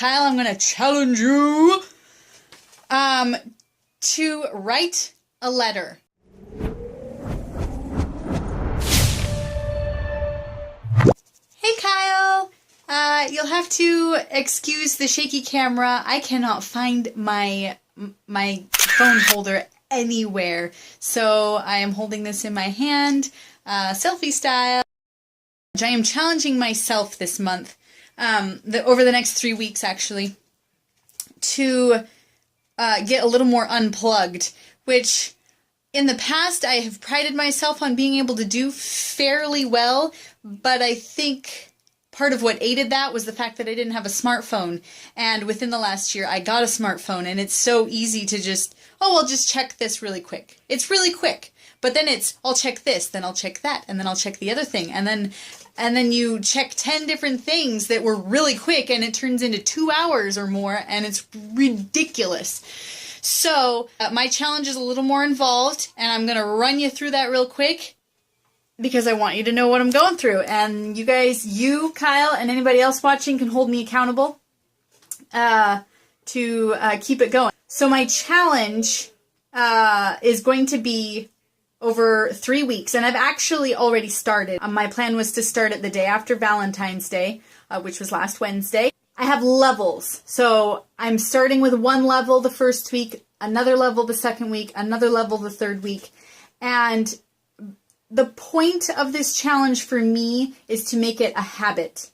Kyle, I'm going to challenge you to write a letter. Hey, Kyle. You'll have to excuse the shaky camera. I cannot find my phone holder anywhere, so I am holding this in my hand, selfie style. I am challenging myself this month, over the next 3 weeks actually, to get a little more unplugged, which in the past I have prided myself on being able to do fairly well, but I think part of what aided that was the fact that I didn't have a smartphone. And within the last year, I got a smartphone, and it's so easy to just, I'll just check this really quick. It's really quick. But then I'll check this, then I'll check that, and then I'll check the other thing. And then you check 10 different things that were really quick, and it turns into 2 hours or more, and it's ridiculous. So my challenge is a little more involved, and I'm going to run you through that real quick, because I want you to know what I'm going through. And you guys, you, Kyle, and anybody else watching can hold me accountable to keep it going. So my challenge is going to be over 3 weeks, and I've actually already started. My plan was to start it the day after Valentine's Day, which was last Wednesday. I have levels, so I'm starting with one level the first week, another level the second week, another level the third week, and the point of this challenge for me is to make it a habit.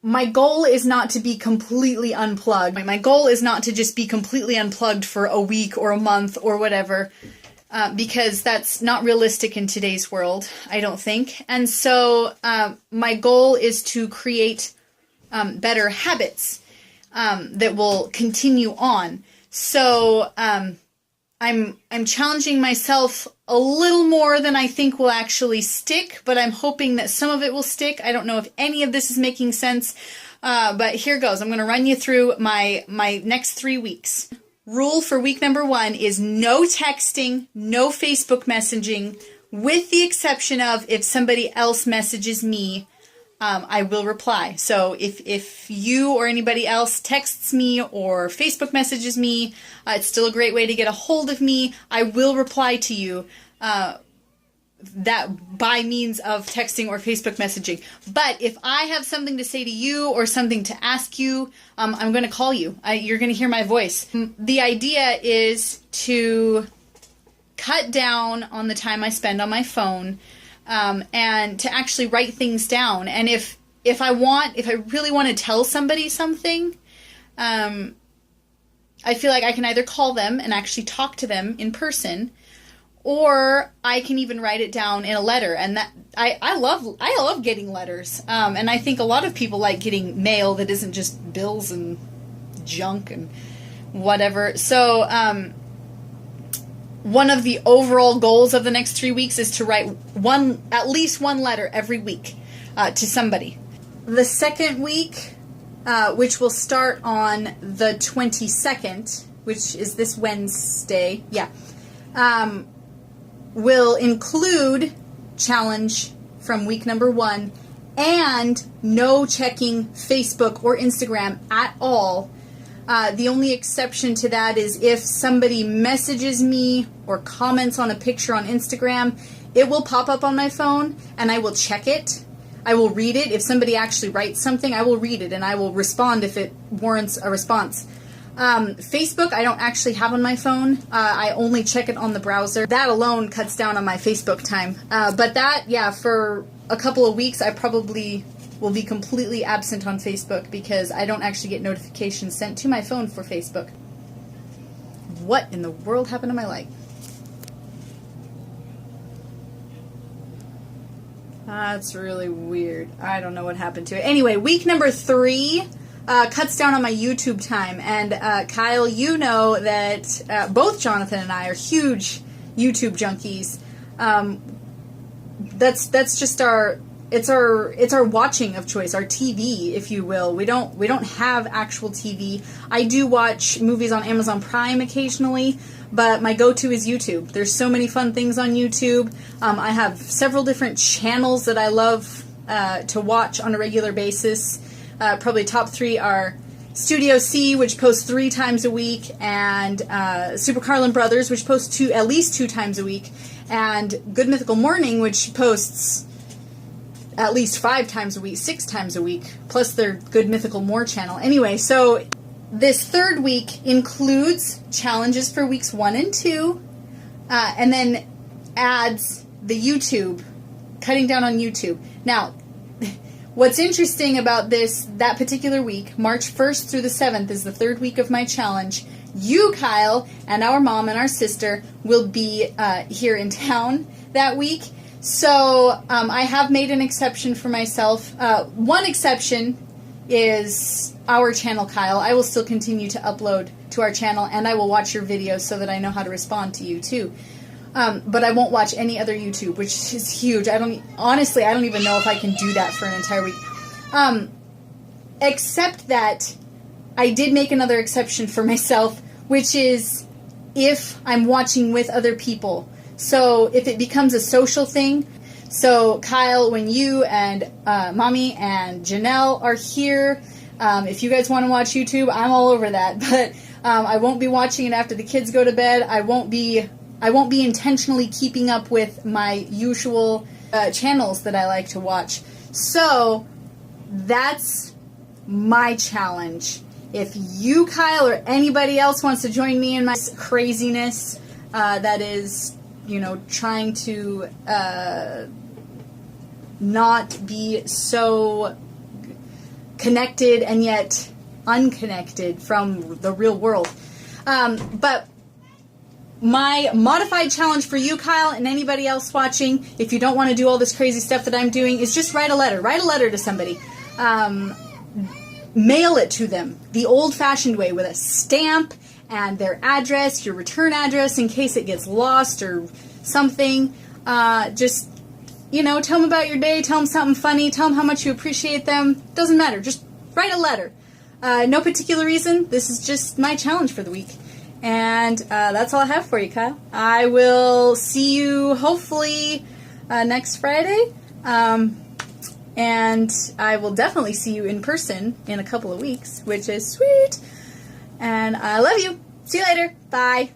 My goal is not to be completely unplugged. My goal is not to just be completely unplugged for a week or a month or whatever, because that's not realistic in today's world, I don't think. And so my goal is to create better habits that will continue on. So I'm challenging myself a little more than I think will actually stick, but I'm hoping that some of it will stick. I don't know if any of this is making sense, but here goes. I'm going to run you through my next 3 weeks. Rule for week number 1 is no texting, no Facebook messaging, with the exception of if somebody else messages me, I will reply. So if you or anybody else texts me or Facebook messages me, it's still a great way to get a hold of me. I will reply to you that by means of texting or Facebook messaging. But if I have something to say to you or something to ask you, I'm going to call you. You're going to hear my voice. The idea is to cut down on the time I spend on my phone, and to actually write things down. And if I really want to tell somebody something, I feel like I can either call them and actually talk to them in person, or I can even write it down in a letter. And that I love getting letters. And I think a lot of people like getting mail that isn't just bills and junk and whatever. So, one of the overall goals of the next 3 weeks is to write at least one letter every week to somebody. The second week, which will start on the 22nd, which is this Wednesday, will include challenge from week number 1 and no checking Facebook or Instagram at all. The only exception to that is if somebody messages me or comments on a picture on Instagram, it will pop up on my phone and I will check it. I will read it. If somebody actually writes something, I will read it and I will respond if it warrants a response. Facebook, I don't actually have on my phone. I only check it on the browser. That alone cuts down on my Facebook time. But that, for a couple of weeks, I probably will be completely absent on Facebook because I don't actually get notifications sent to my phone for Facebook. What in the world happened to my light? That's really weird. I don't know what happened to it. Anyway, week number 3 cuts down on my YouTube time. And Kyle, you know that both Jonathan and I are huge YouTube junkies. That's just our watching of choice, our TV, if you will. We don't have actual TV. I do watch movies on Amazon Prime occasionally, but my go-to is YouTube. There's so many fun things on YouTube. I have several different channels that I love to watch on a regular basis. Probably top 3 are Studio C, which posts 3 times a week, and Super Carlin Brothers, which posts at least 2 times a week, and Good Mythical Morning, which posts at least 5 times a week, 6 times a week, plus their Good Mythical More channel. Anyway, so this 3rd week includes challenges for weeks 1 and 2, and then adds the YouTube, cutting down on YouTube. Now, what's interesting about that particular week, March 1st through the 7th, is the 3rd week of my challenge. You, Kyle, and our mom and our sister will be here in town that week. So I have made an exception for myself. One exception is our channel, Kyle. I will still continue to upload to our channel, and I will watch your videos so that I know how to respond to you, too. But I won't watch any other YouTube, which is huge. Honestly, I don't even know if I can do that for an entire week. Except that I did make another exception for myself, which is if I'm watching with other people. So if it becomes a social thing, so Kyle, when you and Mommy and Janelle are here, if you guys want to watch YouTube, I'm all over that. But I won't be watching it after the kids go to bed. I won't be intentionally keeping up with my usual channels that I like to watch. So that's my challenge. If you, Kyle, or anybody else wants to join me in my craziness, that is, trying to not be so connected and yet unconnected from the real world. But my modified challenge for you, Kyle, and anybody else watching, if you don't want to do all this crazy stuff that I'm doing, is just write a letter. Write a letter to somebody. Mail it to them the old-fashioned way with a stamp and their address, your return address, in case it gets lost or something. Just, tell them about your day, tell them something funny, tell them how much you appreciate them. Doesn't matter. Just write a letter. No particular reason. This is just my challenge for the week. And that's all I have for you, Kyle. I will see you hopefully next Friday. And I will definitely see you in person in a couple of weeks, which is sweet. And I love you. See you later. Bye.